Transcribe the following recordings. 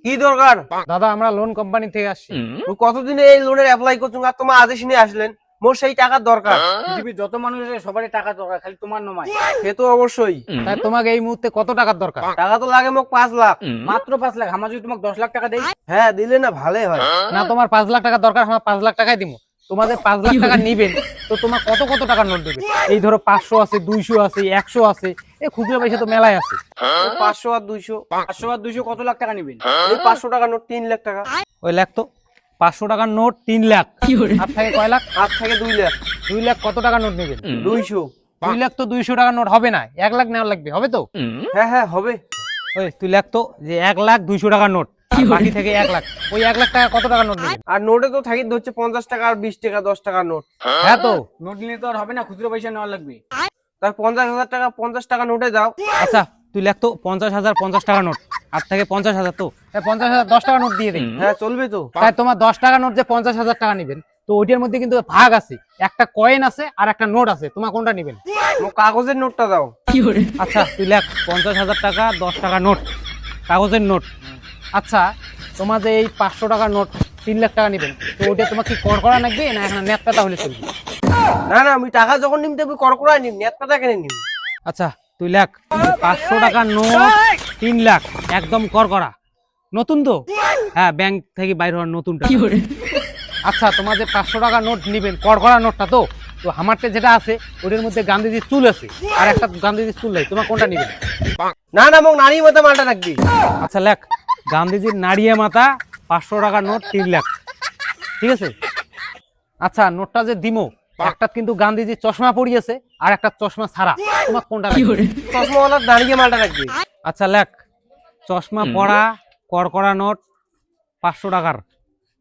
কি দরকার? দাদা আমরা লোন কোম্পানি থেকে আসছি। মুই কতদিনে এই লোনের অ্যাপ্লাই করছুম আর তোমার আজ শুনে আসলেন? মোর সেই টাকার দরকার। পৃথিবীর যত মানুষ আছে সবারই টাকা দরকার, খালি তোমার নয়। সে তো অবশ্যই। তাই তোমাকে এই মুহূর্তে কত টাকার দরকার? টাকা তো লাগে মোক 5 লাখ। মাত্র 5 লাখ? আমার যদি তোমাকে 10 লাখ টাকা দেই? হ্যাঁ দিলে না ভালোই হয়। না তোমার 5 লাখ টাকা দরকার, আমার 5 লাখ টাকাই দিব। তোমাদের 5 লাখ টাকা নিবেন তো তোমার কত কত টাকার নোট দেবে? এই ধরো 500 আছে, 200 আছে, 100 আছে, এই খুচরা পয়সা তো মেলায় আছে। 500 আর 200। 500 আর 200 কত লাখ টাকা নেবেন? এই 500 টাকা নোট 3 লাখ টাকা। ওই লাখ তো 500 টাকার নোট 3 লাখ। আর থাকে কয় লাখ? আর থাকে 2 লাখ। 2 লাখ কত টাকা নোট নেবেন? 200। 2 লাখ তো 200 টাকার নোট হবে না, 1 লাখ নেওয়া লাগবে, হবে তো? হ্যাঁ হ্যাঁ হবে। ওই তুই লাখ তো যে 1 লাখ 200 টাকার নোট, আর বাকি থেকে 1 লাখ। ওই 1 লাখ টাকা কত টাকার নোট নেবেন? আর নোটে তো থাকি হচ্ছে 50 টাকা আর 20 টাকা 10 টাকার নোট। হ্যাঁ তো নোট নিলে তো আর হবে না, খুচরো পয়সা নেওয়া লাগবে। তার 50,000 টাকা 50 টাকা নোটে দাও। আচ্ছা তুই লাখ তো 50,000 50 টাকা নোট, আর থেকে 50,000 তো 50,000 10 টাকা নোট দিয়ে দেই। হ্যাঁ চলবে তো। তাই তোমার 10 টাকা নোট যে 50,000 টাকা নেবেন, তো ওইটার মধ্যে কিন্তু ভাগ আছে, একটা কয়েন আছে আর একটা নোট আছে, তোমার কোনটা নেবেন? মোক কাগজের নোটটা দাও। আচ্ছা তুই লাখ 50,000 টাকা 10 টাকা নোট, কাগজের নোট। আচ্ছা তোমার যে এই 500 টাকা নোট 3 লাখ টাকা নেবেন, তো ওইটা তোমার কি কর করা লাগবে না এখন নেট পাতা হলে চলবে? না না আমি টাকা যখন নিম তুমি করকরাই নিম, নেট পাতা কেন নিম? আচ্ছা তুই লাখ 500 টাকা নোট 3 লাখ একদম কর করা, নতুন তো? হ্যাঁ ব্যাংক থেকে বাইর হওয়ার নতুন টাকা। আচ্ছা তোমার যে 500 টাকা নোট নিবেন কর করা নোটটা, তো তো আমারটা যেটা আছে ওটার মধ্যে গান্ধীজির চুল আছে আর একটা গান্ধীজির চুল নাই, তোমার কোনটা নিবেন? না না মোক নারী মতো মালটা রাখবি। আচ্ছা লেখ গান্ধীজির নাড়িয়ে মাথা 500 টাকা নোট 3 লাখ, ঠিক আছে? আচ্ছা নোটটা যে দিমো, একটা কিন্তু গান্ধীজি চশমা পরিয়েছে আর একটা চশমা ছাড়া, তোমার কোনটা লাগবে? চশমাওয়ালার দাঁড়িয়ে মালটা রাখবি। আচ্ছা লেখ চশমা পরা করকরা নোট 500 টাকার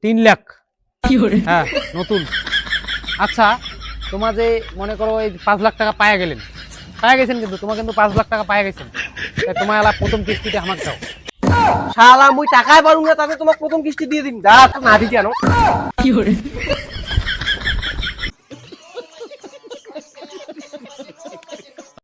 3 লাখ, হ্যাঁ নতুন। আচ্ছা তোমার যে মনে করো এই 5 লাখ টাকা পায়ে গেছেন কিন্তু তোমার কিন্তু 5 লাখ টাকা পায়ে গেছেন, তাই তোমার এলা প্রথম কিস্তিতে আমাকে দাও। শালা মুই টাকাই পারুম না, তাতে তোমার প্রথম কিস্তি দিয়ে দিম। দা তো না দি কেন?